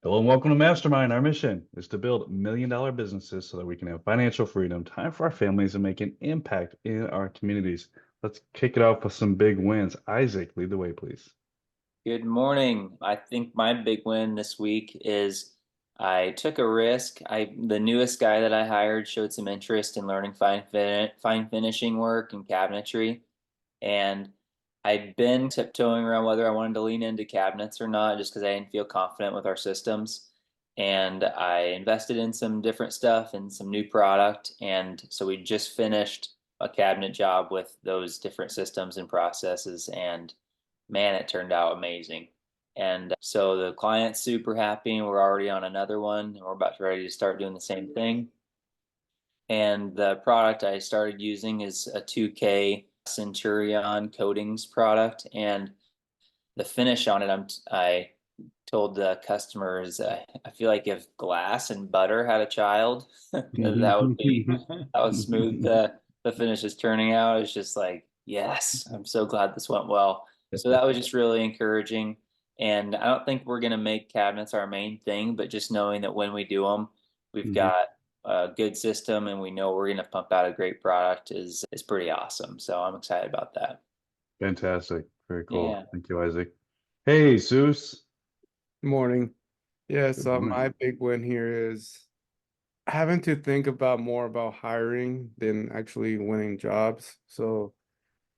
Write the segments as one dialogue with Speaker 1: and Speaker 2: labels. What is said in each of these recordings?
Speaker 1: Hello and welcome to Mastermind. Our mission is to build $1 million businesses so that we can have financial freedom, time for our families, and make an impact in our communities. Let's kick it off with some big wins. Isaac, lead the way, please.
Speaker 2: Good morning. I think my big win this week is I took a risk. The newest guy that I hired showed some interest in learning fine finishing work and cabinetry, and I'd been tiptoeing around whether I wanted to lean into cabinets or not, just because I didn't feel confident with our systems. And I invested in some different stuff and some new product, and so we just finished a cabinet job with those different systems and processes, and man, it turned out amazing. And so the client's super happy, and we're already on another one, and we're about to ready to start doing the same thing. And the product I started using is a 2K Centurion coatings product, and the finish on it, I told the customers, I feel like if glass and butter had a child, that would be how smooth the finish is turning out. It's just like, yes, I'm so glad this went well. So that was just really encouraging. And I don't think we're going to make cabinets our main thing, but just knowing that when we do them, we've got a good system and we know we're going to pump out a great product is pretty awesome. So I'm excited about that.
Speaker 1: Fantastic. Very cool.
Speaker 2: Yeah.
Speaker 1: Thank you, Isaac. Hey, Zeus.
Speaker 3: Morning. Yes,
Speaker 1: Good
Speaker 3: my
Speaker 1: morning.
Speaker 3: big win here is having to think about more about hiring than actually winning jobs. So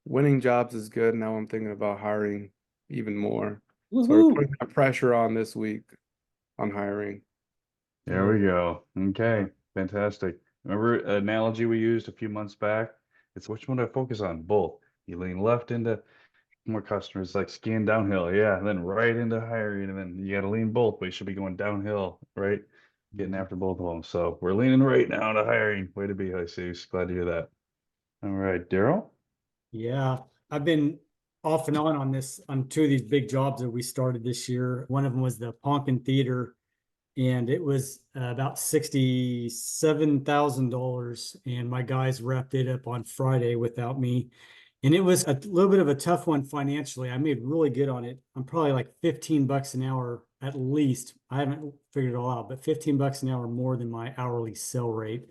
Speaker 3: winning jobs is good. Now I'm thinking about hiring even more. So we're
Speaker 2: Woohoo.
Speaker 3: putting that pressure on this week on hiring.
Speaker 1: There
Speaker 3: Yeah.
Speaker 1: we go. Okay, fantastic. Remember an analogy we used a few months back? It's which one do I focus on? Both. You lean left into more customers, like skiing downhill, yeah, and then right into hiring, and then you got to lean both, but you should be going downhill, right? Getting after both of them. So we're leaning right now to hiring. Way to be, Jesus. Glad to hear that. All right, Daryl.
Speaker 4: Yeah, I've been off and on this on two of these big jobs that we started this year. One of them was the Ponkin Theater, and it was about $67,000. And my guys wrapped it up on Friday without me. And it was a little bit of a tough one financially. I made really good on it. I'm probably like 15 bucks an hour at least. I haven't figured it all out, but 15 bucks an hour more than my hourly sell rate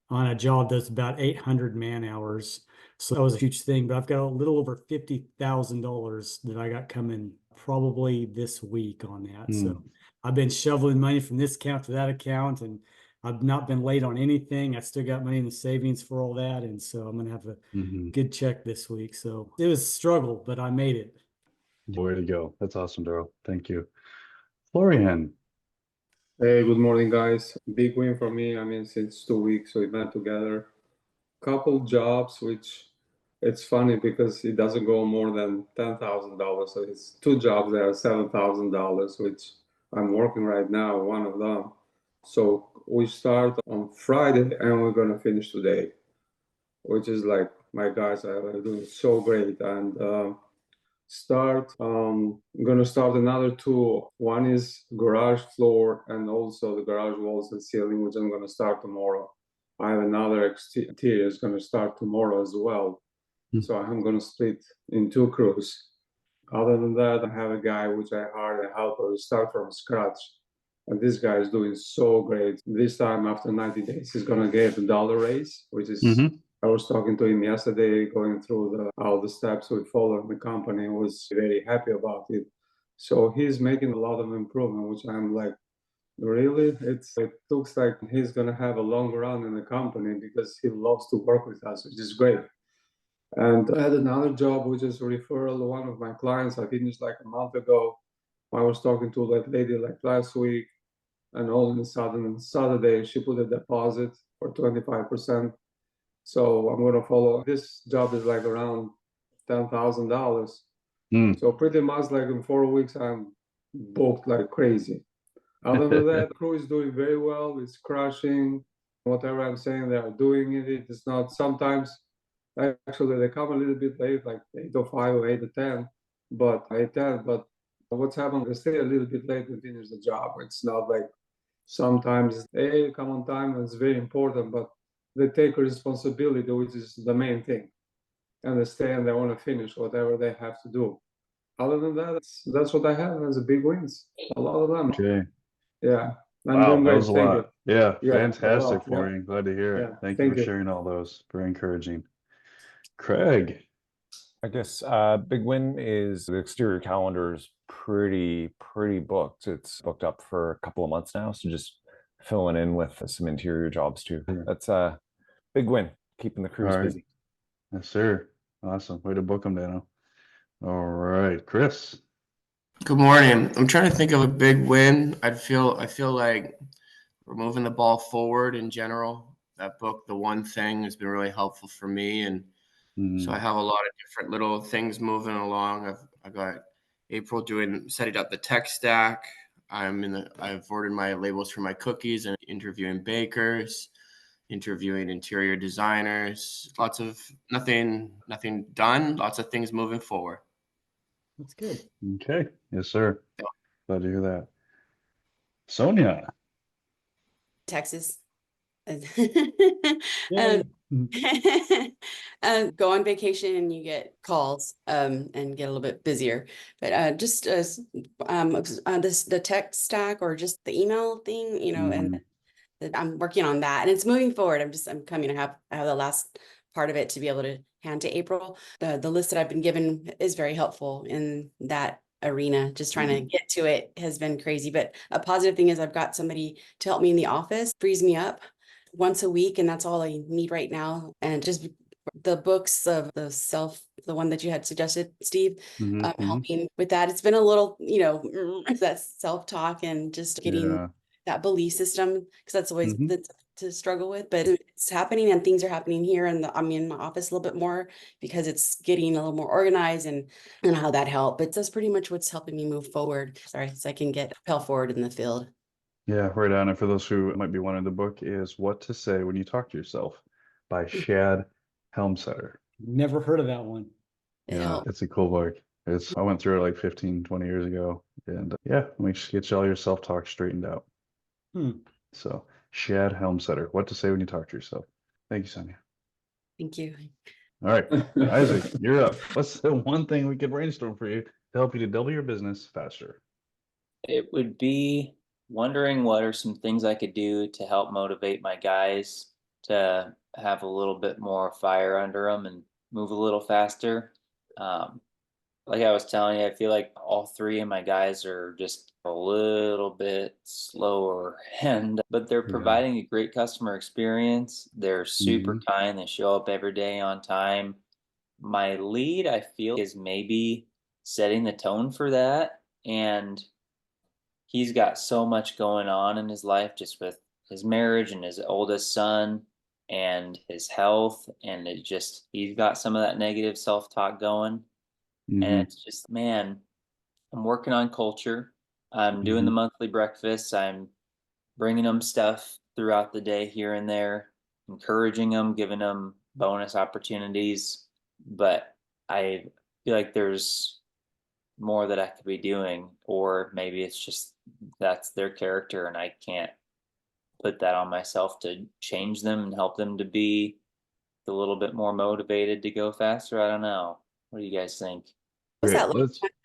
Speaker 4: on a job that's about 800 man hours. So that was a huge thing. But I've got a little over $50,000 that I got coming probably this week on that.
Speaker 1: Hmm.
Speaker 4: So I've been shoveling money from this account to that account, and I've not been late on anything. I still got money in the savings for all that. And so I'm going to have a
Speaker 1: Hmm.
Speaker 4: good check this week. So it was a struggle, but I made it.
Speaker 1: Way to go. That's awesome, Daryl. Thank you. Florian.
Speaker 5: Hey, good morning, guys. Big win for me. I mean, since 2 weeks we've been together. Couple jobs, which it's funny because it doesn't go more than $10,000. So it's two jobs that are $7,000, which I'm working right now, one of them. So we start on Friday and we're gonna finish today, which is like my guys are doing so great. And I'm gonna start another two. One is garage floor and also the garage walls and ceiling, which I'm gonna start tomorrow. I have another exterior is gonna start tomorrow as well. So I'm gonna split in two crews. Other than that, I have a guy which I hired a helper to start from scratch. And this guy is doing so great. This time after 90 days, he's gonna get a dollar raise, which is
Speaker 1: Hmm.
Speaker 5: I was talking to him yesterday, going through all the steps we follow in the company, and was very happy about it. So he's making a lot of improvement, which I'm like, really? It looks like he's gonna have a long run in the company because he loves to work with us, which is great. And I had another job, which is a referral. One of my clients I finished like a month ago. I was talking to that lady like last week, and all of a sudden on Saturday she put a deposit for 25%. So I'm gonna follow. This job is like around $10,000.
Speaker 1: Hmm.
Speaker 5: So pretty much like in 4 weeks I'm booked like crazy. Other than that, crew is doing very well. It's crushing. Whatever I'm saying, they are doing it. It's not sometimes actually they come a little bit late, like 8:05 or 8:10, but 8:10. But what's happened? They stay a little bit late to finish the job. It's not like sometimes they come on time and it's very important, but they take responsibility, which is the main thing, and they stay and they want to finish whatever they have to do. Other than that, that's what I have as a big wins. A lot of them.
Speaker 1: Okay.
Speaker 5: Yeah, I'm
Speaker 1: Wow,
Speaker 5: doing
Speaker 1: that
Speaker 5: great.
Speaker 1: was a
Speaker 5: Thank you.
Speaker 1: lot. Yeah,
Speaker 5: Yeah, a
Speaker 1: fantastic,
Speaker 5: lot. Yeah,
Speaker 1: Florian. Glad to hear it.
Speaker 5: yeah.
Speaker 1: Thank you
Speaker 5: Thank
Speaker 1: for
Speaker 5: you.
Speaker 1: sharing all those. Very encouraging. Craig.
Speaker 6: I guess big win is the exterior calendar is pretty booked. It's booked up for a couple of months now, so just filling in with some interior jobs too. That's a big win, keeping the
Speaker 1: All
Speaker 6: crews
Speaker 1: right.
Speaker 6: busy.
Speaker 1: Yes, sir. Awesome. Way to book them, Dano. All right, Chris.
Speaker 7: Good morning. I'm trying to think of a big win. I feel like we're moving the ball forward in general. That book, The One Thing, has been really helpful for me, and so I have a lot of different little things moving along. I've got April setting up the tech stack. I've ordered my labels for my cookies and interviewing bakers, interviewing interior designers. Lots of nothing done. Lots of things moving forward.
Speaker 4: That's good.
Speaker 1: Okay. Yes, sir. Glad to hear that. Sonia.
Speaker 8: Texas.
Speaker 4: Yay.
Speaker 8: Go on vacation and you get calls and get a little bit busier. But the tech stack or just the email thing, and I'm working on that and it's moving forward. I'm coming. I have the last part of it to be able to hand to April. The list that I've been given is very helpful in that arena. Just trying to get to it has been crazy. But a positive thing is I've got somebody to help me in the office, frees me up once a week, and that's all I need right now. And just the books of the one that you had suggested, Steve, helping with that. It's been a little, that self-talk and just getting that belief system, because that's always to struggle with, but it's happening and things are happening here. And I'm in my office a little bit more because it's getting a little more organized and how that helped. But that's pretty much what's helping me move forward. Sorry, so I can get propel forward in the field.
Speaker 1: Yeah, right on. And for those who might be wanting the book, is What to Say When You Talk to Yourself by Shad Helmsetter.
Speaker 4: Never heard of that one.
Speaker 1: Yeah, it's a cool book. I went through it like 15, 20 years ago. And makes you get all your self-talk straightened out. So Shad Helmsetter, What to Say When You Talk to Yourself. Thank you, Sonia.
Speaker 8: Thank you.
Speaker 1: All right, Isaac, you're up. What's the one thing we could brainstorm for you to help you to double your business faster?
Speaker 2: It would be wondering what are some things I could do to help motivate my guys to have a little bit more fire under them and move a little faster. Like I was telling you, I feel like all three of my guys are just a little bit slower, but they're providing a great customer experience. They're super kind. They show up every day on time. My lead, I feel, is maybe setting the tone for that. And he's got so much going on in his life, just with his marriage and his oldest son and his health. And he's got some of that negative self-talk going. And it's just, man, I'm working on culture. I'm doing the monthly breakfasts. I'm bringing them stuff throughout the day here and there, encouraging them, giving them bonus opportunities. But I feel like there's more that I could be doing, or maybe it's just that's their character and I can't put that on myself to change them and help them to be a little bit more motivated to go faster. I don't know. What do you guys think?
Speaker 8: What's that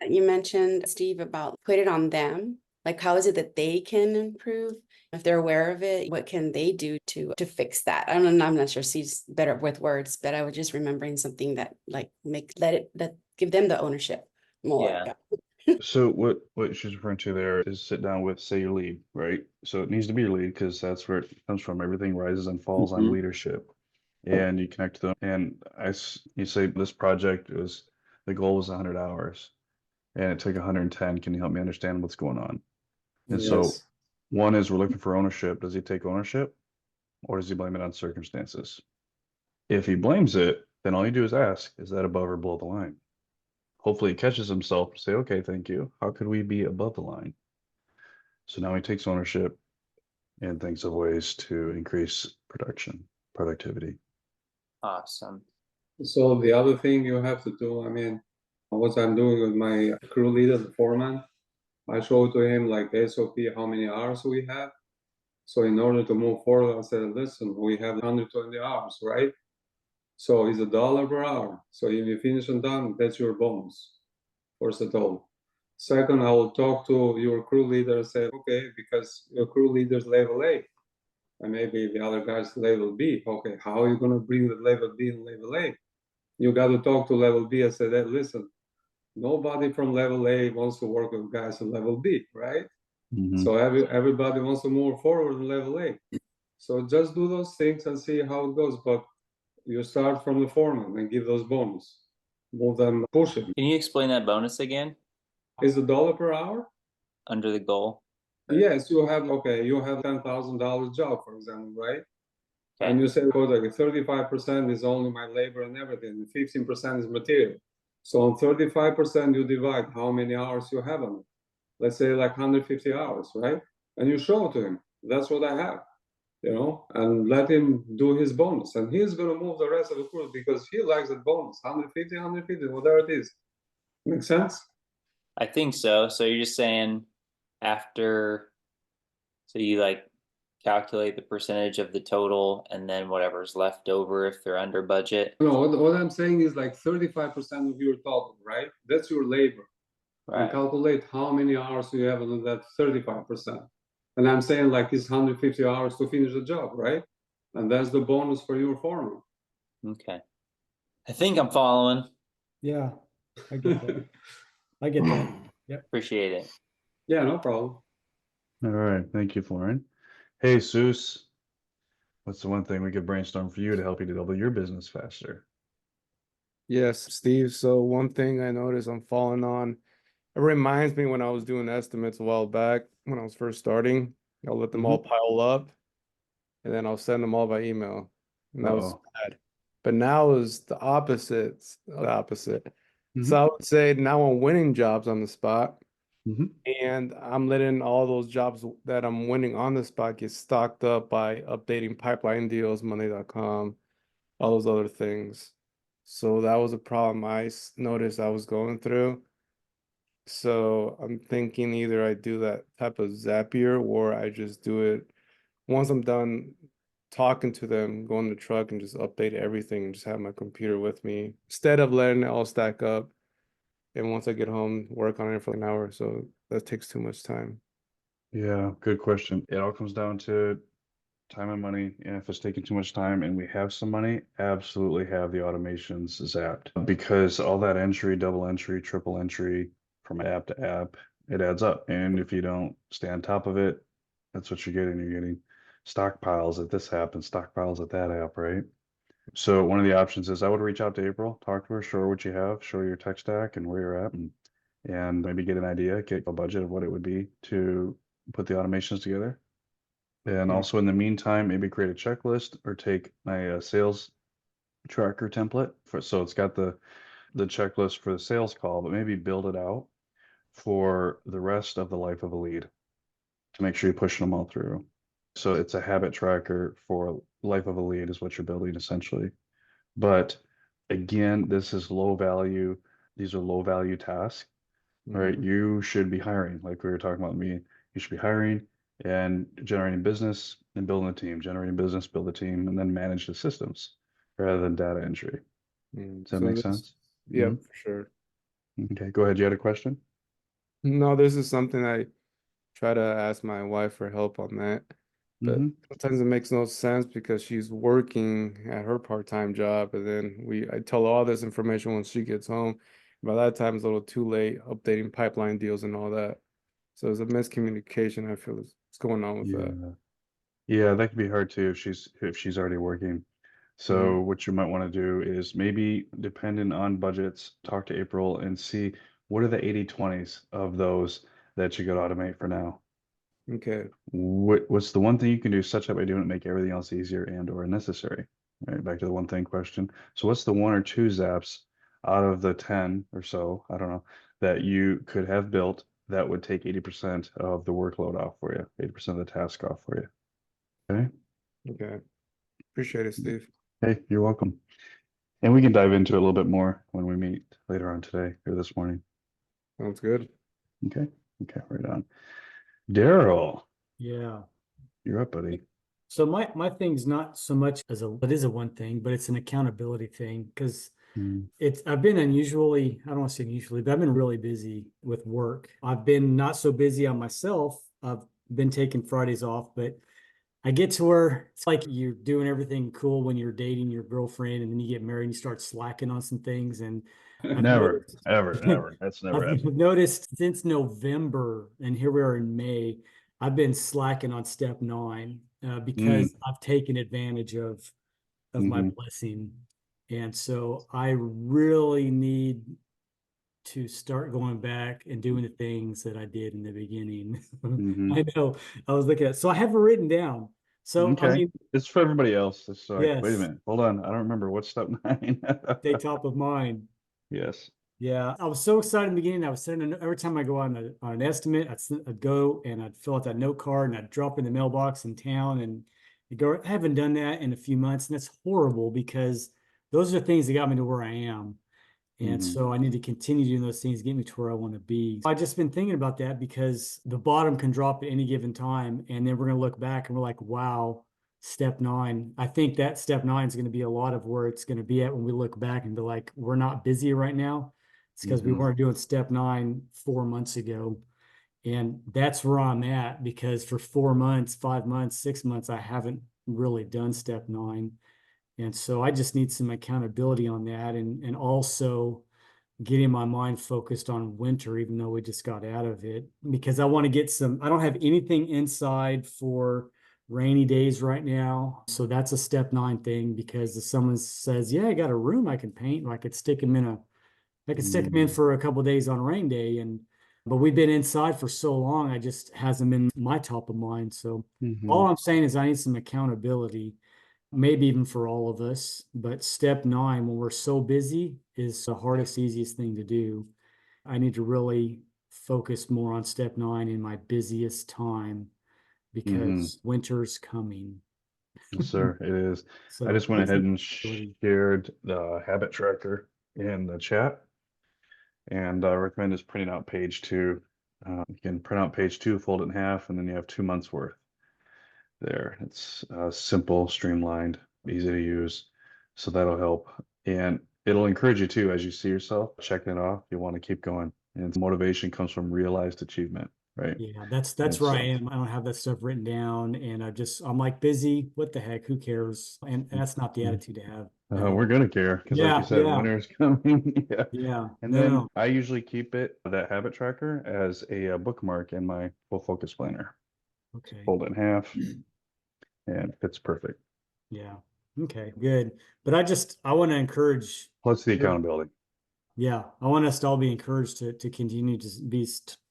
Speaker 8: that you mentioned, Steve, about put it on them? Like, how is it that they can improve? If they're aware of it, what can they do to fix that? I don't know. I'm not sure Steve's better with words, but I was just remembering something that like give them the ownership more.
Speaker 1: Yeah. So what she's referring to there is sit down with, say, your lead, right? So it needs to be your lead because that's where it comes from. Everything rises and falls on leadership. And you connect to them. And you say this project the goal was 100 hours and it took 110. Can you help me understand what's going on? And so one is we're looking for ownership. Does he take ownership or does he blame it on circumstances? If he blames it, then all you do is ask, is that above or below the line? Hopefully he catches himself, say, okay, thank you. How could we be above the line? So now he takes ownership and thinks of ways to increase productivity.
Speaker 2: Awesome.
Speaker 5: So the other thing you have to do, what I'm doing with my crew leader, the foreman, I show to him like SOP, how many hours we have. So in order to move forward, I said, listen, we have 120 hours, right? So it's $1 per hour. So if you finish on time, that's your bonus for the total. Second, I will talk to your crew leader and say, okay, because your crew leader's level A, and maybe the other guy's level B. Okay, how are you going to bring the level B and level A? You got to talk to level B and say that, listen, nobody from level A wants to work with guys at level B, right? So everybody wants to move forward in level A. So just do those things and see how it goes. But you start from the foreman and give those bonus. Move them, push it.
Speaker 2: Can you explain that bonus again?
Speaker 5: Is $1 per hour?
Speaker 2: Under the goal?
Speaker 5: Yes, you have $10,000 job, for example, right?
Speaker 2: Okay.
Speaker 5: And you say, well, like 35% is only my labor and everything, and 15% is material. So on 35%, you divide how many hours you have on it. Let's say like 150 hours, right? And you show it to him. That's what I have, and let him do his bonus. And he's going to move the rest of the crew because he likes that bonus, 150, whatever it is. Make sense?
Speaker 2: I think so. So you're just saying after, so you like calculate the percentage of the total and then whatever's left over if they're under budget.
Speaker 5: No, what I'm saying is like 35% of your total, right? That's your labor.
Speaker 2: Right.
Speaker 5: And calculate how many hours you have on that 35%. And I'm saying like it's 150 hours to finish the job, right? And that's the bonus for your foreman.
Speaker 2: Okay. I think I'm following.
Speaker 4: Yeah, I get that. I get that. Yep.
Speaker 2: Appreciate it.
Speaker 5: Yeah, no problem.
Speaker 1: All right. Thank you, Florin. Hey, Seuss. What's the one thing we could brainstorm for you to help you to double your business faster?
Speaker 3: Yes, Steve. So one thing I noticed I'm falling on, it reminds me when I was doing estimates a while back when I was first starting. I'll let them all pile up and then I'll send them all by email. And that was bad. But now is the opposite. So I would say now I'm winning jobs on the spot. And I'm letting all those jobs that I'm winning on the spot get stocked up by updating pipeline deals, money.com, all those other things. So that was a problem I noticed I was going through. So I'm thinking either I do that type of Zapier or I just do it once I'm done talking to them, go in the truck and just update everything and just have my computer with me instead of letting it all stack up. And once I get home, work on it for an hour. So that takes too much time.
Speaker 1: Yeah, good question. It all comes down to time and money. And if it's taking too much time and we have some money, absolutely have the automations zapped because all that entry, double entry, triple entry from app to app, it adds up. And if you don't stay on top of it, that's what you're getting. You're getting stockpiles at this app and stockpiles at that app, right? So one of the options is I would reach out to April, talk to her, show her what you have, show her your tech stack and where you're at, and maybe get an idea, get a budget of what it would be to put the automations together. And also in the meantime, maybe create a checklist or take my sales tracker template so it's got the checklist for the sales call, but maybe build it out for the rest of the life of a lead to make sure you're pushing them all through. So it's a habit tracker for life of a lead is what you're building essentially. But again, this is low value. These are low value tasks, right? You should be hiring, like we were talking about me. You should be hiring and generating business and building a team, generating business, build a team, and then manage the systems rather than data entry. Does that make sense?
Speaker 3: Yeah, for sure.
Speaker 1: Okay, go ahead. You had a question?
Speaker 3: No, this is something I try to ask my wife for help on that. But sometimes it makes no sense because she's working at her part-time job, and then I tell her all this information when she gets home. By that time, it's a little too late updating pipeline deals and all that. So there's a miscommunication I feel is going on with that.
Speaker 1: Yeah, that can be hard too if she's already working. So what you might want to do is maybe depending on budgets, talk to April and see what are the 80/20s of those that you could automate for now.
Speaker 3: Okay.
Speaker 1: What's the one thing you can do such that by doing it make everything else easier and or unnecessary? Right, back to the one thing question. So what's the one or two zaps out of the 10 or so, I don't know, that you could have built that would take 80% of the workload off for you, 80% of the task off for you? Okay.
Speaker 3: Okay. Appreciate it, Steve.
Speaker 1: Hey, you're welcome. And we can dive into it a little bit more when we meet later on today or this morning.
Speaker 3: Sounds good.
Speaker 1: Okay. Okay, right on. Daryl.
Speaker 4: Yeah.
Speaker 1: You're up, buddy.
Speaker 4: So my thing's not so much it is a one thing, but it's an accountability thing because
Speaker 1: Mm.
Speaker 4: I've been unusually, I don't want to say unusually, but I've been really busy with work. I've been not so busy on myself. I've been taking Fridays off, but I get to where it's like you're doing everything cool when you're dating your girlfriend, and then you get married and you start slacking on some things. And I've
Speaker 1: Never,
Speaker 4: noticed,
Speaker 1: ever, never. That's never
Speaker 4: I've
Speaker 1: happened.
Speaker 4: noticed since November, and here we are in May, I've been slacking on step 9 because I've taken advantage of my
Speaker 1: Mhm.
Speaker 4: blessing. And so I really need to start going back and doing the things that I did in the beginning.
Speaker 1: Mhm.
Speaker 4: I know I was looking at, so I have it written down. So, I
Speaker 1: Okay.
Speaker 4: mean,
Speaker 1: It's for everybody else. It's like, wait a
Speaker 4: yes,
Speaker 1: minute, hold on. I don't remember what's step 9.
Speaker 4: stay top of mind.
Speaker 1: Yes.
Speaker 4: Yeah, I was so excited in the beginning. I was sending every time I go on an estimate, I'd go and I'd fill out that note card and I'd drop in the mailbox in town and you go. I haven't done that in a few months, and that's horrible because those are the things that got me to where I am. And
Speaker 1: Mhm.
Speaker 4: so I need to continue doing those things, get me to where I want to be. I've just been thinking about that because the bottom can drop at any given time. And then we're going to look back and we're like, wow, step 9. I think that step 9 is going to be a lot of where it's going to be at when we look back and be like, we're not busy right now. It's because we
Speaker 1: Mhm.
Speaker 4: weren't doing step 9 4 months ago. And that's where I'm at because for 4 months, 5 months, 6 months, I haven't really done step 9. And so I just need some accountability on that and also getting my mind focused on winter, even though we just got out of it, because I want to get some, I don't have anything inside for rainy days right now. So that's a step 9 thing because if someone says, yeah, I got a room I can paint, I could stick them in
Speaker 1: Mhm.
Speaker 4: for a couple of days on a rain day. But we've been inside for so long, I just hasn't been my top of mind. So all
Speaker 1: Mhm.
Speaker 4: I'm saying is I need some accountability, maybe even for all of us. But step 9, when we're so busy, is the hardest, easiest thing to do. I need to really focus more on step 9 in my busiest time
Speaker 1: Mhm.
Speaker 4: because winter's coming.
Speaker 1: Yes, sir. It is. I
Speaker 4: So
Speaker 1: just went
Speaker 4: that's
Speaker 1: ahead and
Speaker 4: ability.
Speaker 1: shared the habit tracker in the chat, and I recommend just printing out page 2. You can print out page 2, fold it in half, and then you have 2 months worth there. It's simple, streamlined, easy to use, so that'll help, and it'll encourage you too as you see yourself checking it off. You want to keep going, and motivation comes from realized achievement, right?
Speaker 4: Yeah, that's
Speaker 1: And
Speaker 4: where I
Speaker 1: so
Speaker 4: am. I don't have that stuff written down, and I'm like busy. What the heck? Who cares? And that's not the attitude to have at
Speaker 1: we're
Speaker 4: all.
Speaker 1: gonna care because, like you
Speaker 4: Yeah,
Speaker 1: said,
Speaker 4: yeah,
Speaker 1: winter is coming. Yeah.
Speaker 4: yeah.
Speaker 1: And
Speaker 4: No,
Speaker 1: then
Speaker 4: no.
Speaker 1: I usually keep that habit tracker as a bookmark in my full focus planner.
Speaker 4: Okay.
Speaker 1: Fold it in half and it fits perfect.
Speaker 4: Yeah. Okay, good. But I want to encourage,
Speaker 1: Plus the accountability.
Speaker 4: yeah, I want us to all be encouraged to continue to be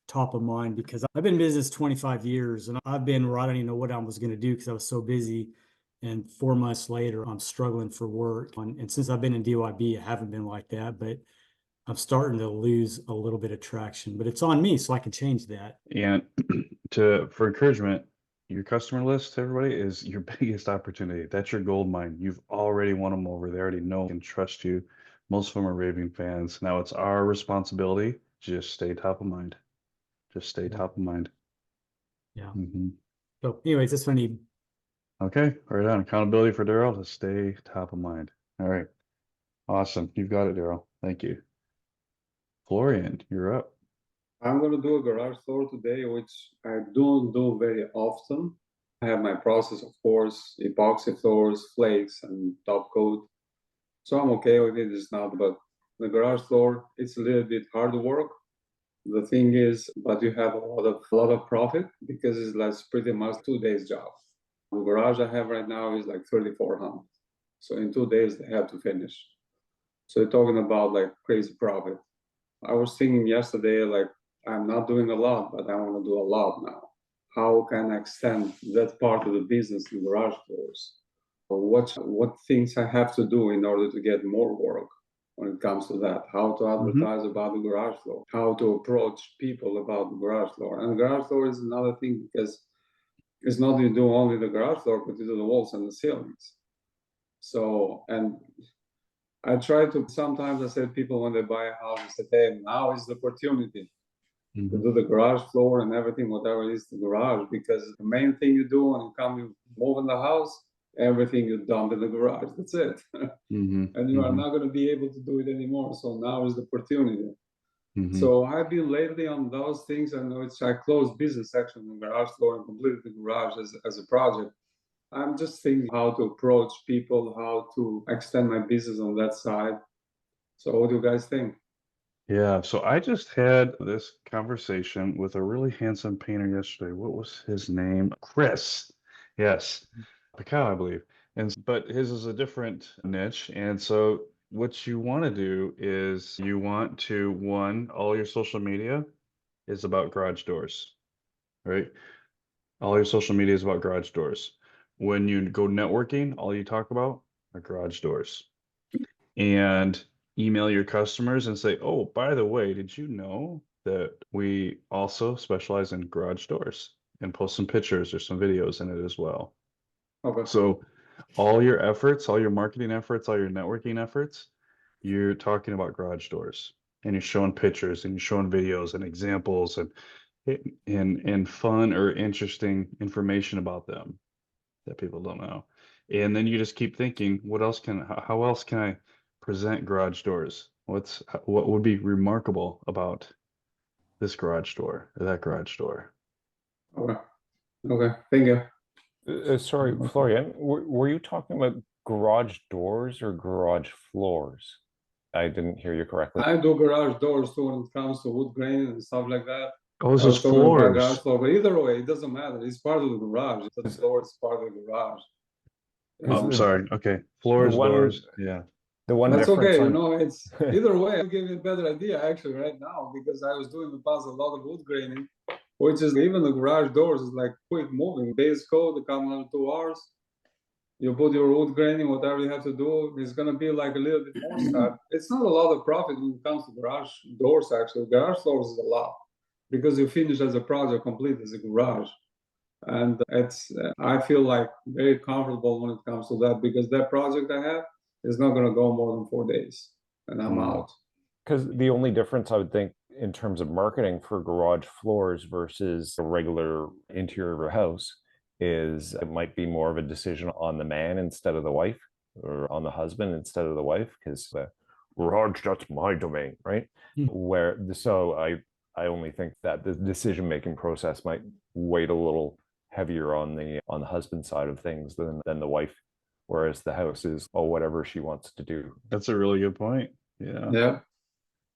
Speaker 4: top of mind because I've been in business 25 years and I've been where I don't even know what I was going to do because I was so busy. And 4 months later, I'm struggling for work. And since I've been in DYB, I haven't been like that, but I'm starting to lose a little bit of traction, but it's on me, so I can change that.
Speaker 1: And for encouragement, your customer list, everybody, is your biggest opportunity. That's your gold mine. You've already won them over. They already know and trust you. Most of them are raving fans. Now it's our responsibility to just stay top of mind. Just stay
Speaker 4: Yeah.
Speaker 1: top of mind.
Speaker 4: Yeah.
Speaker 1: Mhm.
Speaker 4: So, anyways, that's what I need.
Speaker 1: Okay, right on. Accountability for Daryl to stay top of mind. All right. Awesome. You've got it, Daryl. Thank you. Florian, you're up.
Speaker 5: I'm going to do a garage door today, which I don't do very often. I have my process, of course, epoxy floors, flakes, and top coat. So I'm okay with it. It's not, but the garage door, it's a little bit hard work. The thing is, but you have a lot of profit because it's like pretty much 2 days job. The garage I have right now is like 3,400. So in 2 days they have to finish. So you're talking about like crazy profit. I was thinking yesterday, like I'm not doing a lot, but I want to do a lot now. How can I extend that part of the business in garage doors? What things I have to do in order to get more work when it comes to that? How to advertise about the garage door? How to approach people about the garage door? And garage door is another thing because it's not you do only the garage door, but you do the walls and the ceilings. So, and I try to sometimes I say people when they buy a house, I say, hey, now is the opportunity to do the garage floor and everything, whatever it is, the garage, because the main thing you do when you move in the house, everything you dump in the garage. That's it.
Speaker 1: Mm-hmm.
Speaker 5: And you are
Speaker 1: Mm-hmm.
Speaker 5: not going to be able to do it anymore. So now is the opportunity.
Speaker 1: Mm-hmm.
Speaker 5: So I've been lately on those things. I know I closed business section in garage floor and completed the garage as a project. I'm just thinking how to approach people, how to extend my business on that side. So what do you guys think?
Speaker 1: Yeah, so I just had this conversation with a really handsome painter yesterday. What was his name? Chris. Yes, Picao, I believe. But his is a different niche. And so what you want to do is you want to, one, all your social media is about garage doors, right? All your social media is about garage doors. When you go networking, all you talk about are garage doors. And email your customers and say, oh, by the way, did you know that we also specialize in garage doors, and post some pictures or some videos in it as well.
Speaker 5: Okay.
Speaker 1: So all your efforts, all your marketing efforts, all your networking efforts, you're talking about garage doors, and you're showing pictures and you're showing videos and examples and fun or interesting information about them that people don't know. And then you just keep thinking, how else can I present garage doors? What would be remarkable about this garage door or that garage door?
Speaker 5: Okay. Okay. Thank you.
Speaker 6: Sorry, Florian, were you talking about garage doors or garage floors? I didn't hear you correctly.
Speaker 5: I do garage doors too when it comes to wood grain and stuff like that.
Speaker 1: Oh, this
Speaker 5: I
Speaker 1: is
Speaker 5: was talking about garage
Speaker 1: floors.
Speaker 5: floor, but either way, it doesn't matter. It's part of the garage. The floor is part of the garage.
Speaker 1: Oh, I'm sorry. Okay.
Speaker 6: The
Speaker 1: Floors,
Speaker 6: one,
Speaker 1: doors. Yeah.
Speaker 6: the one
Speaker 5: That's
Speaker 6: difference
Speaker 5: okay. You
Speaker 6: I'm
Speaker 5: know, it's either way. I'll give you a better idea actually right now because I was doing in the past a lot of wood graining, which is even the garage doors is like quick moving. Base coat, they come in 2 hours. You put your wood graining, whatever you have to do, it's gonna be like a little bit more stuff. It's not a lot of profit when it comes to garage doors. Actually, garage doors is a lot because you finish as a project complete as a garage, and it's I feel like very comfortable when it comes to that because that project I have is not gonna go more than 4 days, and I'm out.
Speaker 6: Because the only difference I would think in terms of marketing for garage floors versus a regular interior of a house is it might be more of a decision on the man instead of the wife, or on the husband instead of the wife, because the garage, that's my domain, right? I only think that the decision making process might weight a little heavier on the husband side of things than the wife, whereas the house is whatever she wants to do.
Speaker 1: That's a really good point. Yeah.
Speaker 5: Yeah.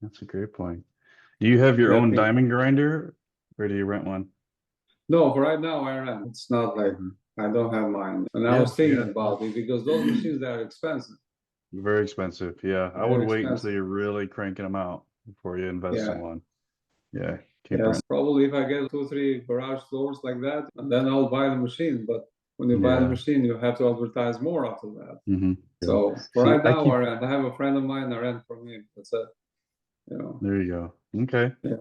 Speaker 1: That's a great point. Do you have your
Speaker 5: Yeah,
Speaker 1: own
Speaker 5: me.
Speaker 1: diamond grinder, or do you rent one?
Speaker 5: No, for right now I rent. It's not like I don't have mine. And I
Speaker 1: Yeah,
Speaker 5: was thinking
Speaker 1: yeah.
Speaker 5: about it because those machines they are expensive.
Speaker 1: Very expensive. Yeah. I would
Speaker 5: Very
Speaker 1: wait until
Speaker 5: expensive.
Speaker 1: you're really cranking them out before you invest
Speaker 5: Yeah.
Speaker 1: in one. Yeah. Keep
Speaker 5: Yes,
Speaker 1: rent.
Speaker 5: probably if I get 2, 3 garage doors like that, and then I'll buy the machine. But when you buy the
Speaker 1: Yeah.
Speaker 5: machine, you have to advertise more after that.
Speaker 1: Mm-hmm.
Speaker 5: So for
Speaker 1: See,
Speaker 5: right
Speaker 1: I
Speaker 5: now,
Speaker 1: keep-
Speaker 5: I rent. I have a friend of mine. I rent from him. That's it. You know.
Speaker 1: There you go. Okay.
Speaker 5: Yeah.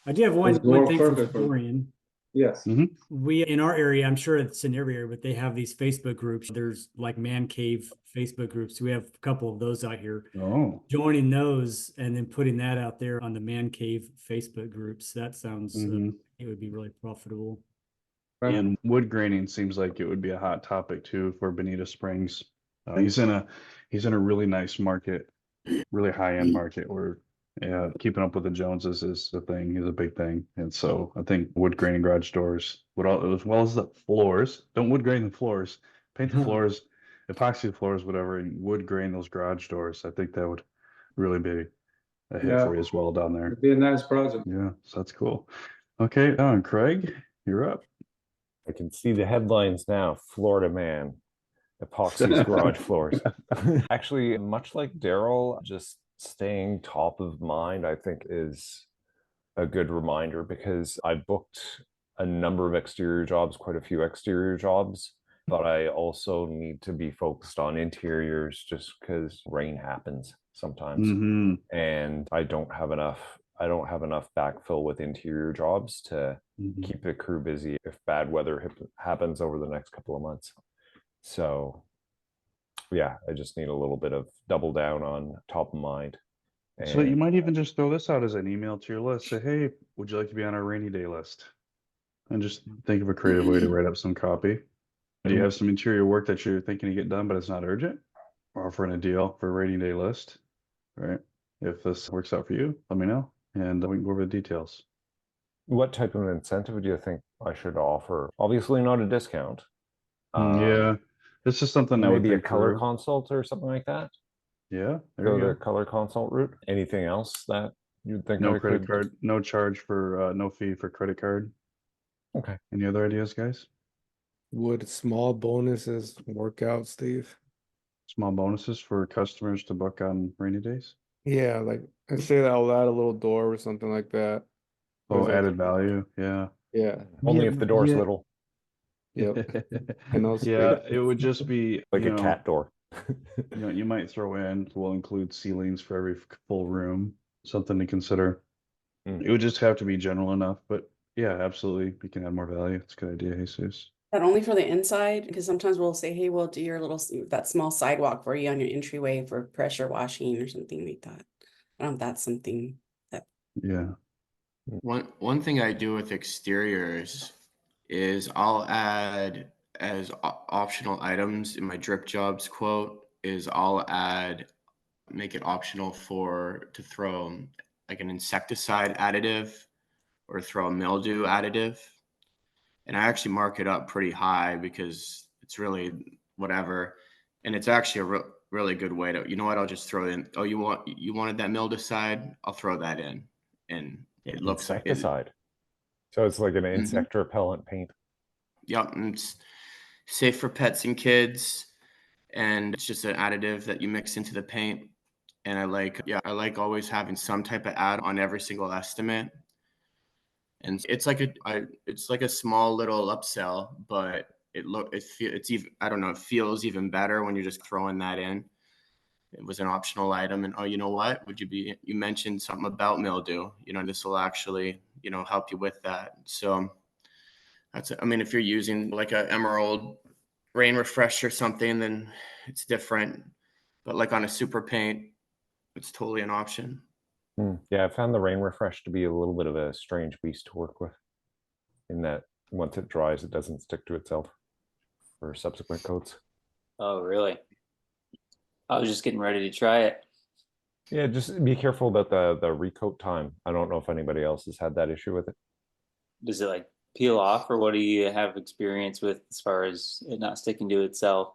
Speaker 4: I do have one
Speaker 5: It's more
Speaker 4: thing for
Speaker 5: perfect for me.
Speaker 4: Florian.
Speaker 5: Yes.
Speaker 4: We in our area, I'm sure it's in every area, but they have these Facebook groups. There's like man cave Facebook groups. We have a couple of those out here.
Speaker 1: Oh.
Speaker 4: Joining those and then putting that out there on the man cave Facebook groups. That sounds it would be really profitable.
Speaker 1: And wood graining seems like it would be a hot topic too for Bonita Springs. He's in a really nice market, really high-end market where keeping up with the Joneses is the thing, is a big thing. And so I think wood graining garage doors as well as the floors. Don't wood grain the floors, paint the floors, epoxy the floors, whatever, and wood grain those garage doors. I think that would really be a hit for you as well down there.
Speaker 5: It'd be a nice project.
Speaker 1: Yeah, so that's cool. Okay, and Craig, you're up.
Speaker 6: I can see the headlines now. Florida man epoxies garage floors. Actually, much like Daryl, just staying top of mind, I think, is a good reminder because I booked a number of exterior jobs, quite a few exterior jobs, but I also need to be focused on interiors just because rain happens sometimes. And I don't have enough backfill with interior jobs to keep the crew busy if bad weather happens over the next couple of months. So yeah, I just need a little bit of double down on top of mind.
Speaker 1: So you might even just throw this out as an email to your list. Say, hey, would you like to be on our rainy day list? And just think of a creative way to write up some copy. You have some interior work that you're thinking to get done, but it's not urgent. We're offering a deal for a rating day list, right? If this works out for you, let me know, and we can go over the details.
Speaker 6: What type of incentive do you think I should offer? Obviously not a discount.
Speaker 1: Yeah, this is something I would
Speaker 6: Maybe a
Speaker 1: think
Speaker 6: color
Speaker 1: through.
Speaker 6: consult or something like that.
Speaker 1: Yeah, there
Speaker 6: Go
Speaker 1: you
Speaker 6: the
Speaker 1: go.
Speaker 6: color consult route. Anything else that you'd think
Speaker 1: No
Speaker 6: I
Speaker 1: credit
Speaker 6: could?
Speaker 1: card, no charge for, no fee for credit card.
Speaker 6: Okay.
Speaker 1: Any other ideas, guys?
Speaker 3: Would small bonuses work out, Steve?
Speaker 1: Small bonuses for customers to book on rainy days?
Speaker 3: Yeah, like I say that I'll add a little door or something like that.
Speaker 1: Oh,
Speaker 3: There's
Speaker 1: added value. Yeah.
Speaker 3: Yeah,
Speaker 6: Only if the door's little,
Speaker 3: yep. I know
Speaker 1: Yeah,
Speaker 3: space.
Speaker 1: it would just be,
Speaker 6: like a cat door.
Speaker 1: you might throw in, we'll include ceilings for every full room, something to consider. It would just have to be general enough, but yeah, absolutely. We can add more value. It's a good idea, Jesus.
Speaker 8: But only for the inside, because sometimes we'll say, hey, we'll do your little, that small sidewalk for you on your entryway for pressure washing or something like that. I don't know if that's something that,
Speaker 1: Yeah.
Speaker 7: One thing I do with exteriors is I'll add as optional items in my drip jobs quote is make it optional to throw like an insecticide additive or throw a mildew additive. And I actually mark it up pretty high because it's really whatever. And it's actually a really good way to, you know what, I'll just throw in, oh, you wanted that mildewcide? I'll throw that in. And it looks like it.
Speaker 6: Insecticide. So it's like an insect repellent paint.
Speaker 7: Yep, and it's safe for pets and kids, and it's just an additive that you mix into the paint. And I like always having some type of ad on every single estimate. And it's like a small little upsell, but it feels even better when you're just throwing that in. It was an optional item, and oh, you know what? You mentioned something about mildew. This will actually, help you with that. So if you're using like a emerald rain refresh or something, then it's different. But like on a super paint, it's totally an option.
Speaker 6: Yeah, I found the rain refresh to be a little bit of a strange beast to work with, in that once it dries, it doesn't stick to itself for subsequent coats.
Speaker 2: Oh, really? I was just getting ready to try it.
Speaker 6: Yeah, just be careful about the recoat time. I don't know if anybody else has had that issue with it.
Speaker 2: Does it like peel off, or what do you have experience with as far as it not sticking to itself?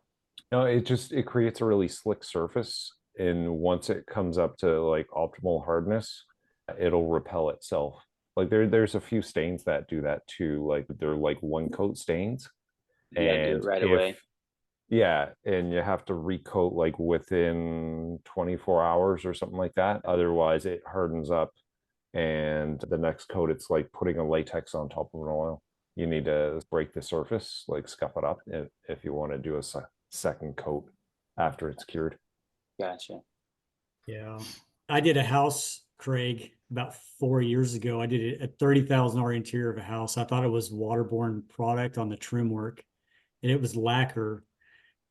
Speaker 6: No, it creates a really slick surface, and once it comes up to like optimal hardness, it'll repel itself. Like there's a few stains that do that too. Like they're like one coat stains,
Speaker 2: You gotta do it right away.
Speaker 6: Yeah, and you have to recoat like within 24 hours or something like that. Otherwise, it hardens up, and the next coat, it's like putting a latex on top of an oil. You need to break the surface, like scuff it up if you want to do a second coat after it's cured.
Speaker 2: Gotcha.
Speaker 4: Yeah. I did a house, Craig, about 4 years ago. I did a $30,000 interior of a house. I thought it was waterborne product on the trim work, and it was lacquer.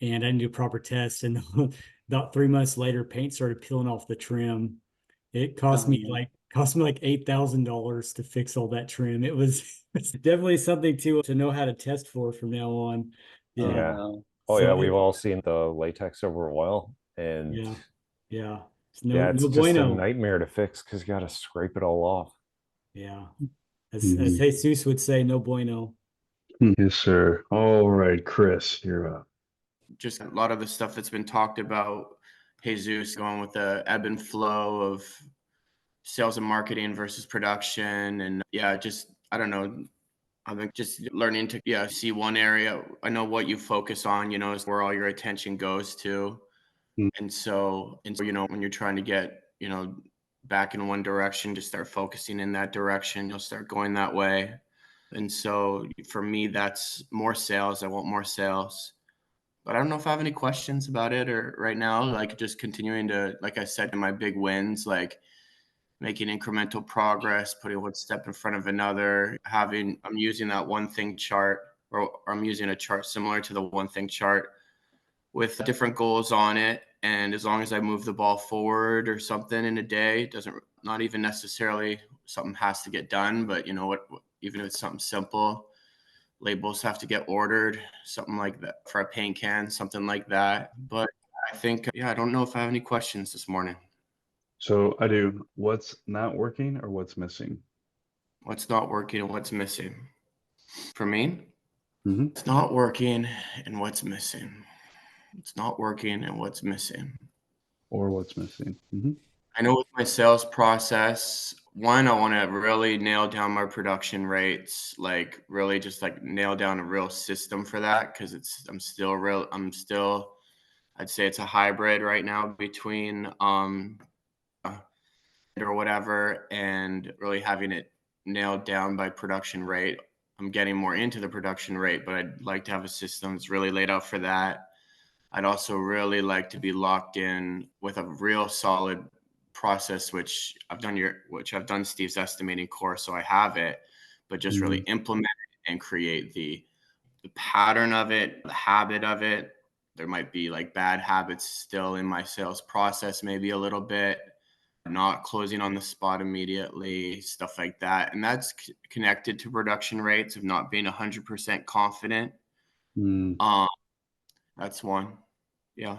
Speaker 4: And I didn't do a proper test. And about 3 months later, paint started peeling off the trim. It cost me like $8,000 to fix all that trim. It's definitely something to know how to test for from now on.
Speaker 6: Yeah.
Speaker 2: No.
Speaker 6: Oh
Speaker 4: So
Speaker 6: yeah, we've all seen the latex over oil, and
Speaker 4: yeah. It's
Speaker 6: yeah, it's
Speaker 4: no
Speaker 6: just a
Speaker 4: bueno.
Speaker 6: nightmare to fix because you got to scrape it all off.
Speaker 4: Yeah. As Jesus would say, no bueno.
Speaker 1: Yes, sir. All right, Chris, you're up.
Speaker 7: Just a lot of the stuff that's been talked about, Jesus going with the ebb and flow of sales and marketing versus production. And I don't know. I think just learning to see one area. I know what you focus on, is where all your attention goes to. And so, when you're trying to get, back in one direction, just start focusing in that direction. You'll start going that way. And so for me, that's more sales. I want more sales. But I don't know if I have any questions about it or right now, like just continuing to, like I said, in my big wins, like making incremental progress, putting one step in front of another, I'm using that one thing chart, or I'm using a chart similar to the one thing chart with different goals on it. And as long as I move the ball forward or something in a day, not even necessarily something has to get done, but you know what, even if it's something simple, labels have to get ordered, something like that for a paint can, something like that. But I think, I don't know if I have any questions this morning.
Speaker 1: So I do. What's not working or what's missing?
Speaker 7: What's not working and what's missing? For me,
Speaker 1: Mm-hmm.
Speaker 7: it's not working and what's missing. It's not working and what's missing.
Speaker 1: Or what's missing? Mm-hmm.
Speaker 7: I know with my sales process, one, I want to really nail down my production rates, like really just like nail down a real system for that, because I'd say it's a hybrid right now between or whatever, and really having it nailed down by production rate. I'm getting more into the production rate, but I'd like to have a system that's really laid out for that. I'd also really like to be locked in with a real solid process, which I've done Steve's estimating course, so I have it, but just really implement it and create the pattern of it, the habit of it. There might be like bad habits still in my sales process, maybe a little bit, not closing on the spot immediately, stuff like that. And that's connected to production rates of not being 100% confident. That's one. Yeah.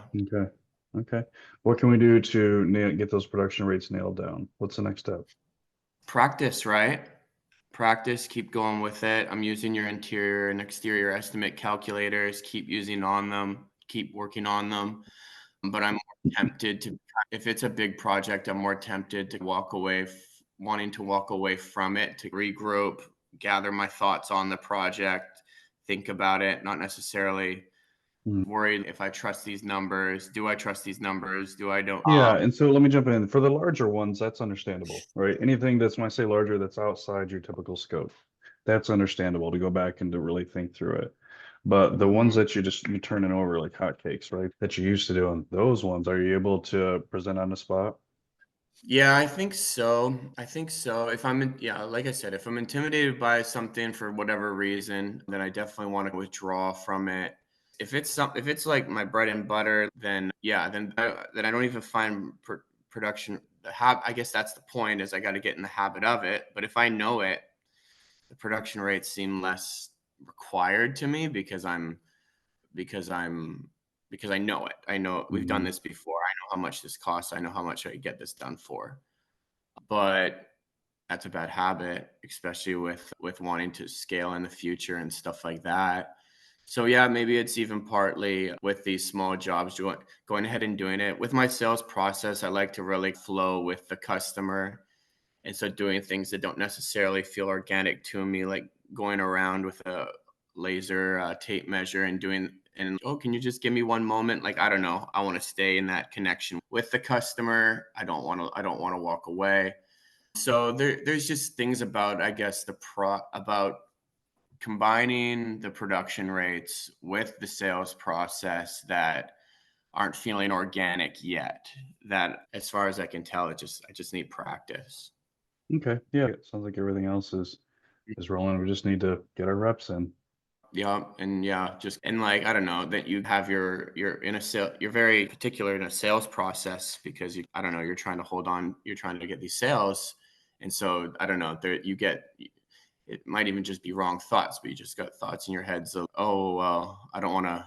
Speaker 1: Okay. What can we do to get those production rates nailed down? What's the next step?
Speaker 7: Practice, right? Practice, keep going with it. I'm using your interior and exterior estimate calculators, keep using on them, keep working on them. But I'm more tempted to, if it's a big project, I'm more tempted to wanting to walk away from it, to regroup, gather my thoughts on the project, think about it, not necessarily worried if I trust these numbers. Do I trust these numbers? Do I don't?
Speaker 1: Yeah, and so let me jump in. For the larger ones, that's understandable, right? Anything that's, when I say larger, that's outside your typical scope, that's understandable to go back and to really think through it. But the ones that you're turning over like hotcakes, right? That you're used to doing, those ones, are you able to present on the spot?
Speaker 7: Yeah, I think so. If like I said, if I'm intimidated by something for whatever reason, then I definitely want to withdraw from it. If it's like my bread and butter, then I don't even find production. I guess that's the point, is I got to get in the habit of it. But if I know it, the production rates seem less required to me because I know it. I know we've done this before. I know how much this costs. I know how much I get this done for. But that's a bad habit, especially with wanting to scale in the future and stuff like that. So yeah, maybe it's even partly with these small jobs, going ahead and doing it. With my sales process, I like to really flow with the customer. And so doing things that don't necessarily feel organic to me, like going around with a laser tape measure and can you just give me one moment? Like, I don't know. I want to stay in that connection with the customer. I don't want to walk away. So there's just things about, I guess, about combining the production rates with the sales process that aren't feeling organic yet. That, as far as I can tell, I just need practice.
Speaker 1: Okay. Yeah. It sounds like everything else is rolling. We just need to get our reps in.
Speaker 7: Yeah. And like, I don't know, that you have you're very particular in a sales process because you're trying to get these sales. And so I don't know, it might even just be wrong thoughts, but you just got thoughts in your heads of, oh, well, I don't want to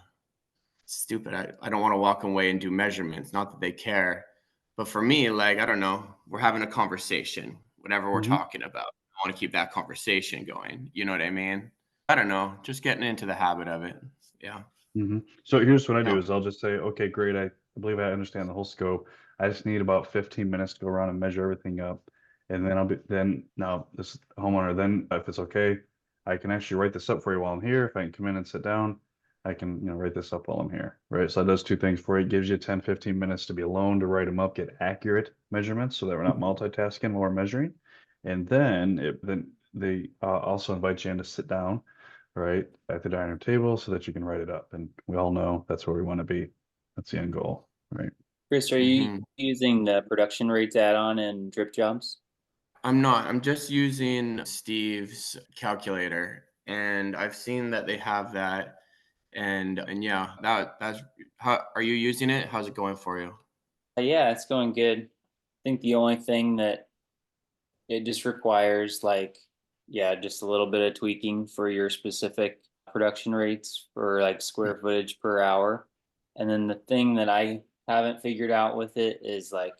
Speaker 7: walk away and do measurements. Not that they care. But for me, like, I don't know, we're having a conversation, whatever we're talking about. I want to keep that conversation going. You know what I mean? I don't know, just getting into the habit of it. Yeah.
Speaker 1: So here's what I do
Speaker 7: Yeah.
Speaker 1: is I'll just say, okay, great. I believe I understand the whole scope. I just need about 15 minutes to go around and measure everything up. And then now this homeowner, then if it's okay, I can actually write this up for you while I'm here. If I can come in and sit down, I can, write this up while I'm here, right? So that does two things for you. It gives you 10, 15 minutes to be alone, to write them up, get accurate measurements so that we're not multitasking while we're measuring. And then they also invite you in to sit down, right, at the dining room table so that you can write it up. And we all know that's where we want to be. That's the end goal, right?
Speaker 2: Chris, are you using the production rates add-on in Drip Jobs?
Speaker 7: I'm not. I'm just using Steve's calculator, and I've seen that they have that. And yeah, that's how are you using it? How's it going for you?
Speaker 2: Yeah, it's going good. I think the only thing that it just requires, like, yeah, just a little bit of tweaking for your specific production rates for like square footage per hour. And then the thing that I haven't figured out with it is like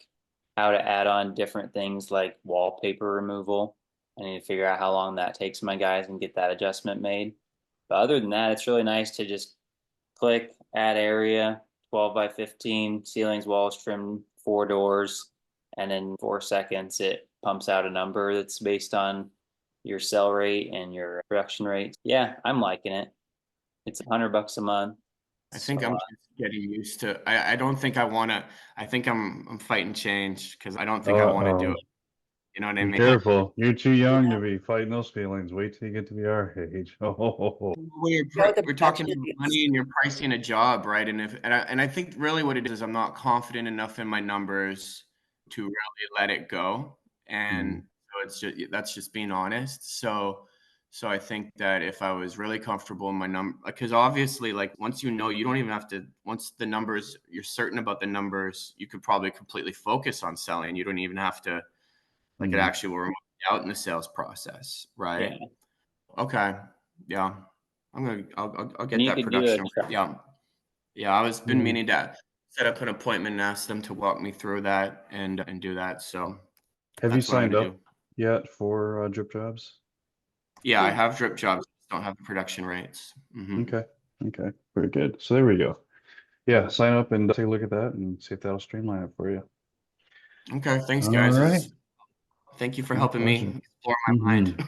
Speaker 2: how to add on different things like wallpaper removal. I need to figure out how long that takes my guys and get that adjustment made. But other than that, it's really nice to just click, add area, 12 by 15, ceilings, walls trimmed, 4 doors, and in 4 seconds it pumps out a number that's based on your sell rate and your production rate. Yeah, I'm liking it. It's $100 a month.
Speaker 7: I think
Speaker 2: So,
Speaker 7: I'm just getting used to. I don't think I want to. I think I'm fighting change because I don't think I want to do
Speaker 1: Uh-oh.
Speaker 7: it. You know what I
Speaker 1: Be
Speaker 7: mean?
Speaker 1: careful. You're too young
Speaker 8: Yeah.
Speaker 1: to be fighting those feelings. Wait till you get to be our age. Oh,
Speaker 7: When
Speaker 8: Go with the
Speaker 7: we're talking
Speaker 8: production
Speaker 7: about
Speaker 8: rates.
Speaker 7: money and you're pricing a job, right? And I think really what it is I'm not confident enough in my numbers to really let it go. And so it's just that's just being honest. So I think that if I was really comfortable in my number, because obviously, like once you know, you don't even have to. Once the numbers, you're certain about the numbers, you could probably completely focus on selling. You don't even have to, like it actually will remove you out in the sales process, right?
Speaker 2: yeah.
Speaker 7: Okay. Yeah. I'll get
Speaker 2: And you
Speaker 7: that
Speaker 2: could do
Speaker 7: production.
Speaker 2: a
Speaker 7: Yeah. Yeah. I was been
Speaker 1: Mhm.
Speaker 7: meaning to set up an appointment and ask them to walk me through that and do that. So
Speaker 1: Have you
Speaker 7: that's what I'm
Speaker 1: signed
Speaker 7: gonna
Speaker 1: up
Speaker 7: do.
Speaker 1: yet for drip jobs?
Speaker 7: Yeah, I
Speaker 8: Yeah.
Speaker 7: have drip jobs, just don't have the production rates.
Speaker 1: Okay. Okay. Very good. So there we go. Yeah, sign up and take a look at that and see if that'll streamline it for you.
Speaker 7: Okay. Thanks,
Speaker 1: All
Speaker 7: guys.
Speaker 1: right.
Speaker 7: Thank you for
Speaker 1: My
Speaker 7: helping me
Speaker 1: pleasure.
Speaker 7: explore my
Speaker 1: hmm
Speaker 7: mind.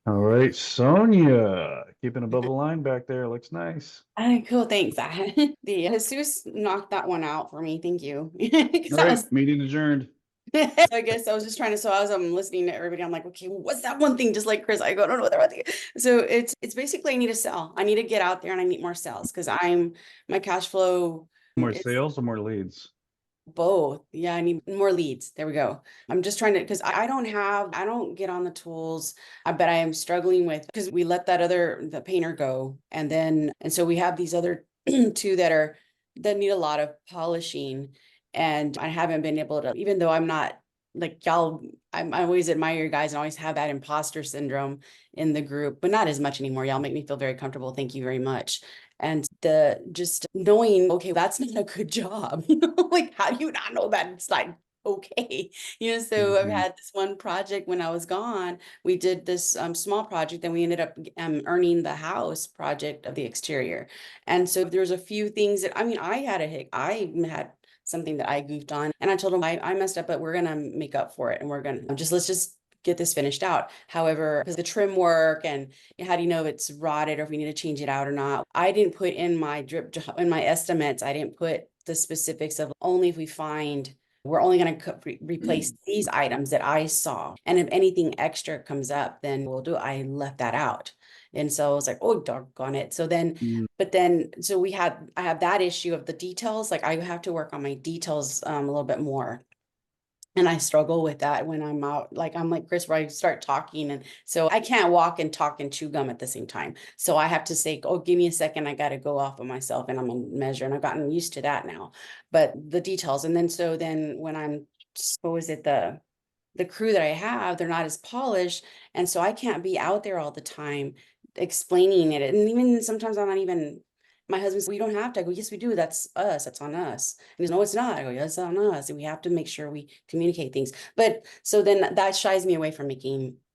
Speaker 1: All right, Sonia, keeping above the line back there. Looks nice.
Speaker 8: Cool, thanks. The Jesus knocked that one out for me. Thank you. 'Cause
Speaker 1: All
Speaker 8: that
Speaker 1: right,
Speaker 8: was
Speaker 1: meeting adjourned.
Speaker 8: I guess I was just trying to, so as I'm listening to everybody, I'm like, okay, well, what's that one thing? Just like Chris, I go, I don't know what that one thing is. So it's basically I need to sell. I need to get out there and I need more sales because my cash flow
Speaker 1: More
Speaker 8: is
Speaker 1: sales or more leads?
Speaker 8: both. Yeah, I need more leads. There we go. I'm just trying to, because I don't get on the tools. I bet I am struggling with, because we let the painter go. And so we have these other two that need a lot of polishing. And I haven't been able to, even though I'm not like y'all, I always admire you guys and always have that imposter syndrome in the group, but not as much anymore. Y'all make me feel very comfortable. Thank you very much. And the just knowing, okay, that's not a good job, like how do you not know that it's like okay, so I've had this one project when I was gone, we did this small project, and we ended up earning the house project of the exterior. And so there's a few things that I had something that I goofed on, and I told him I messed up, but we're gonna make up for it, and we're gonna let's just get this finished out. However, because the trim work and how do you know if it's rotted or if we need to change it out or not? I didn't put in my drip job, in my estimates, I didn't put the specifics of only if we find we're only going to replace these items that I saw. And if anything extra comes up, then we'll do it. I left that out. And so I was like, oh, doggone it. So then, but then, so I have that issue of the details. Like I have to work on my details a little bit more. And I struggle with that when I'm out. Like I'm like Chris, where I start talking, and so I can't walk and talk and chew gum at the same time. So I have to say, "Oh, give me a second. I got to go off of myself, and I'm gonna measure." And I've gotten used to that now. But the details, and then when I'm, what was it, the crew that I have, they're not as polished, and so I can't be out there all the time explaining it. And even sometimes I'm not even. My husband says, "We don't have to." I go, "Yes, we do. That's us. That's on us." And he's, "No, it's not." I go, "Yes, it's on us. And we have to make sure we communicate things." But so then that shies me away from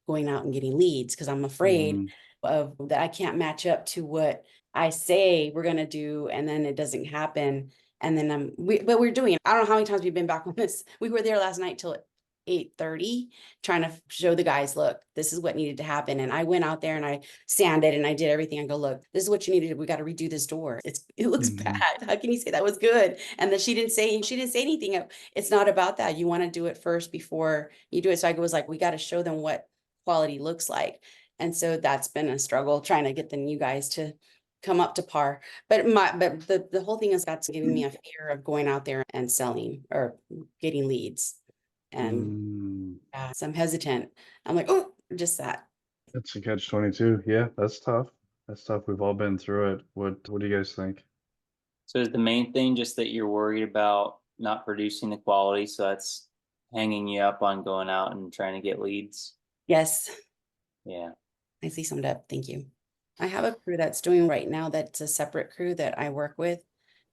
Speaker 8: going out and getting leads, because I'm afraid of that I can't match up to what I say we're gonna do, and then it doesn't happen. And then but we're doing it. I don't know how many times we've been back on this. We were there last night till 8:30 trying to show the guys, look, this is what needed to happen. And I went out there and I sanded and I did everything. I go, look, this is what you need to do. We got to redo this door. It looks bad. How can you say that was good? And then she didn't say anything. It's not about that. You want to do it first before you do it. So I was like, we got to show them what quality looks like. And so that's been a struggle trying to get the new guys to come up to par. But the whole thing is that's giving me a fear of going out there and selling or getting leads. And so I'm hesitant. I'm like, oh, just that.
Speaker 1: That's a catch-22. Yeah, that's tough. That's tough. We've all been through it. What do you guys think?
Speaker 2: So is the main thing just that you're worried about not producing the quality, so that's hanging you up on going out and trying to get leads?
Speaker 8: Yes.
Speaker 2: Yeah.
Speaker 8: Nicely summed up. Thank you. I have a crew that's doing right now that's a separate crew that I work with,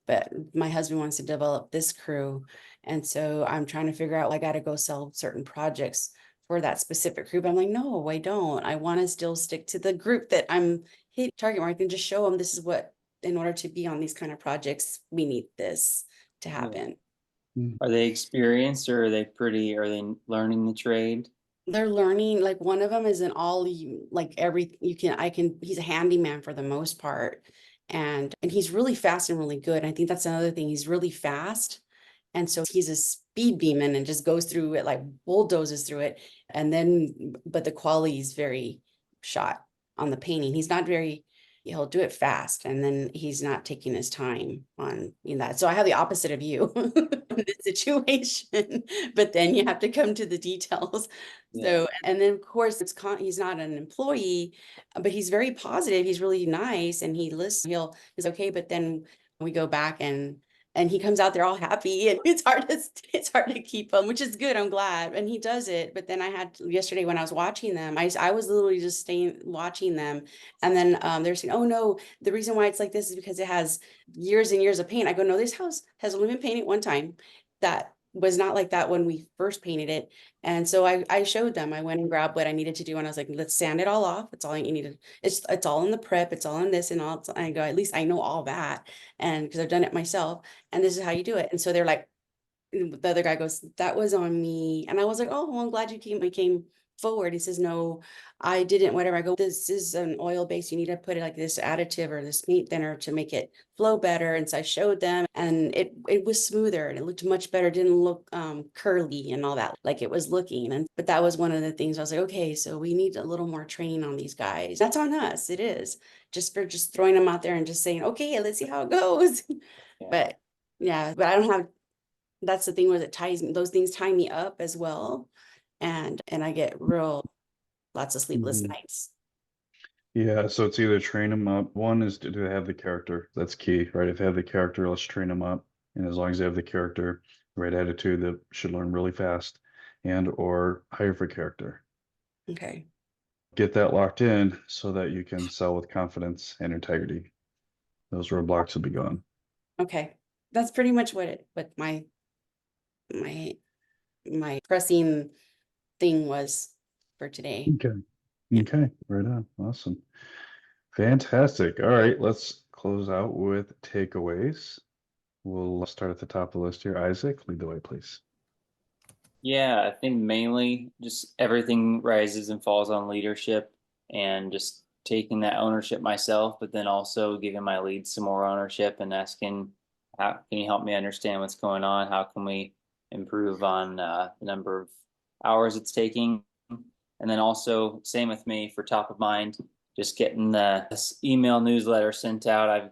Speaker 8: but my husband wants to develop this crew. And so I'm trying to figure out, I got to go sell certain projects for that specific group. I'm like, no, I don't. I want to still stick to the group that I'm hitting target market and just show them this is what, in order to be on these kind of projects, we need this to happen.
Speaker 2: Are they experienced or are they learning the trade?
Speaker 8: They're learning, like one of them is an he's a handyman for the most part. And he's really fast and really good. And I think that's another thing. He's really fast. And so he's a speed demon and just goes through it, like bulldozes through it. And then, but the quality is very shot on the painting. He'll do it fast, and then he's not taking his time on that. So I have the opposite of you in this situation, but then you have to come to the details.
Speaker 2: Yeah.
Speaker 8: So, and then of course he's not an employee, but he's very positive. He's really nice, and he listens. He's okay, but then we go back and he comes out there all happy, and it's hard to keep him, which is good. I'm glad. And he does it. But then I had yesterday when I was watching them, I was literally just staying watching them. And then they're saying, oh no, the reason why it's like this is because it has years and years of paint. I go, no, this house has only been painted one time. That was not like that when we first painted it. And so I showed them, I went and grabbed what I needed to do. And I was like, let's sand it all off. It's all you needed. It's all in the prep. It's all in this and all. I go, at least I know all that. And because I've done it myself, and this is how you do it. And so they're like, the other guy goes, that was on me. And I was like, oh, well, I'm glad you came forward. He says, no, I didn't, whatever. I go, this is an oil base. You need to put it like this additive or this paint thinner to make it flow better. And so I showed them, and it was smoother and it looked much better. It didn't look curly and all that like it was looking. But that was one of the things I was like, okay, so we need a little more training on these guys. That's on us. It is just throwing them out there and just saying, okay, let's see how it goes.
Speaker 2: Yeah.
Speaker 8: But yeah, but I don't have, that's the thing where those things tie me up as well. And I get lots of sleepless nights.
Speaker 1: Yeah, so it's either train them up. One is, do they have the character? That's key, right? If they have the character, let's train them up. And as long as they have the character, the right attitude, they should learn really fast, and or hire for character.
Speaker 8: Okay.
Speaker 1: Get that locked in so that you can sell with confidence and integrity. Those roadblocks will be gone.
Speaker 8: Okay. That's pretty much what my pressing thing was for today.
Speaker 1: Okay. Okay, right on. Awesome. Fantastic. All right, let's close out with takeaways. We'll start at the top of the list here. Isaac, lead the way, please.
Speaker 2: Yeah, I think mainly just everything rises and falls on leadership and just taking that ownership myself, but then also giving my leads some more ownership and asking, how can you help me understand what's going on? How can we improve on the number of hours it's taking? And then also same with me for top of mind, just getting this email newsletter sent out.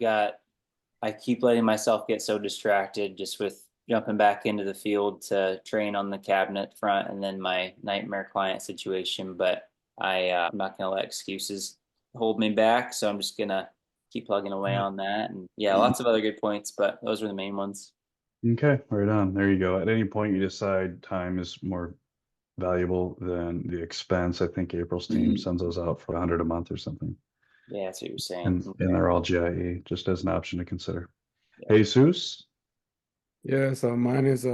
Speaker 2: I keep letting myself get so distracted just with jumping back into the field to train on the cabinet front and then my nightmare client situation. But I'm not going to let excuses hold me back. So I'm just going to keep plugging away on that. And yeah, lots of other good points, but those were the main ones.
Speaker 1: Okay, right on. There you go. At any point you decide time is more valuable than the expense, I think April's team sends those out for $100 a month or something.
Speaker 2: Yeah, that's what you're saying.
Speaker 1: And they're all GIE, just as an option to consider.
Speaker 2: Yeah.
Speaker 1: Jesus?
Speaker 3: Yeah, so mine is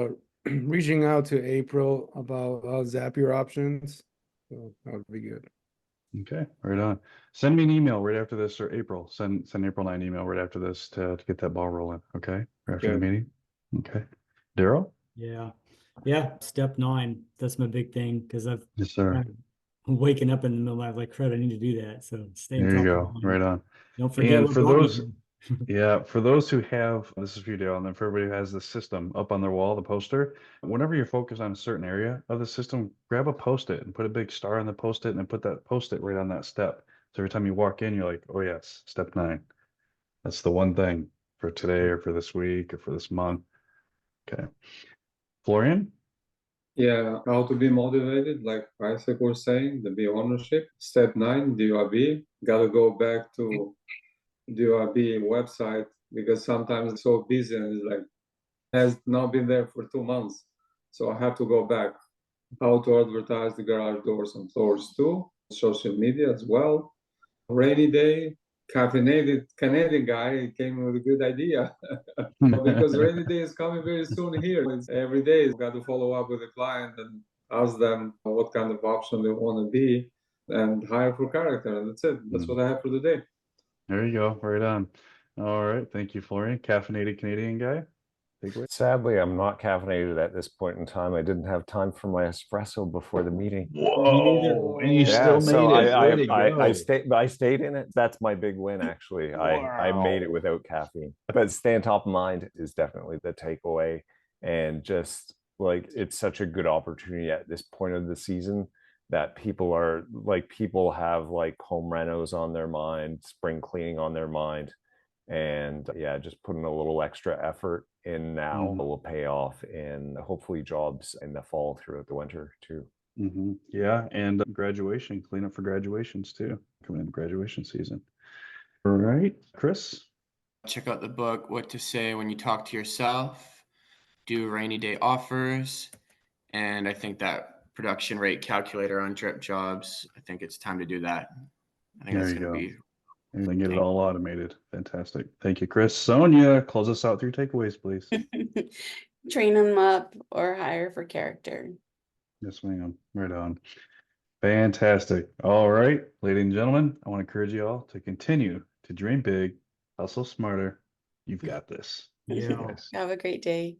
Speaker 3: reaching out to April about Zapier options. So that would be good.
Speaker 1: Okay, right on. Send me an email right after this, or April. Send April an email right after this to get that ball rolling. Okay, right after the meeting. Okay, Daryl?
Speaker 4: Yeah. Step 9. That's my big thing because
Speaker 1: Yes, sir.
Speaker 4: I'm waking up in the middle of my like, crud, I need to do that. So stay
Speaker 1: There you go. Right on.
Speaker 4: Don't forget.
Speaker 1: And for those, yeah, for those who have, this is for you, Dale, and then for everybody who has the system up on their wall, the poster, whenever you're focused on a certain area of the system, grab a Post-it and put a big star on the Post-it and then put that Post-it right on that step. So every time you walk in, you're like, oh yes, step 9. That's the one thing for today or for this week or for this month. Okay. Florian?
Speaker 5: Yeah, how to be motivated, like Isaac was saying, the be ownership. Step 9, DYB. Gotta go back to DYB website because sometimes it's so busy and it's like has not been there for 2 months. So I have to go back. How to advertise the garage doors and floors too. social media as well. Rainy day, caffeinated Canadian guy came with a good idea. Because rainy day is coming very soon here. It's every day you've got to follow up with the client and ask them what kind of option they want to be and hire for character. That's it. That's what I have for today.
Speaker 1: There you go. Right on. All right. Thank you, Florian. Caffeinated Canadian guy. Takeaway.
Speaker 6: Sadly, I'm not caffeinated at this point in time. I didn't have time for my espresso before the meeting.
Speaker 1: Whoa. And you
Speaker 6: Yeah,
Speaker 1: still
Speaker 6: so
Speaker 1: made it. Way to
Speaker 6: I
Speaker 1: go.
Speaker 6: stayed in it. That's my big win, actually. I made it
Speaker 1: Wow.
Speaker 6: without caffeine. But staying top of mind is definitely the takeaway. And just like it's such a good opportunity at this point of the season that people have like home renos on their mind, spring cleaning on their mind. And yeah, just putting a little extra effort in now will pay off in hopefully jobs in the fall throughout the winter too.
Speaker 1: Yeah, and graduation, clean up for graduations too, coming into graduation season. All right, Chris.
Speaker 7: Check out the book, What to Say When You Talk to Yourself, do rainy day offers, and I think that production rate calculator on drip jobs, I think it's time to do that. I think
Speaker 1: There
Speaker 7: that's
Speaker 1: you
Speaker 7: going to
Speaker 1: go.
Speaker 7: be
Speaker 1: And then get it all automated. Fantastic. Thank you, Chris. Sonia, close us out through takeaways, please.
Speaker 8: Train them up or hire for character.
Speaker 1: Yes, ma'am. Right on. Fantastic. All right, ladies and gentlemen, I want to encourage you all to continue to dream big, hustle smarter. You've got this.
Speaker 4: Yeah.
Speaker 1: Guys.
Speaker 8: Have a great day.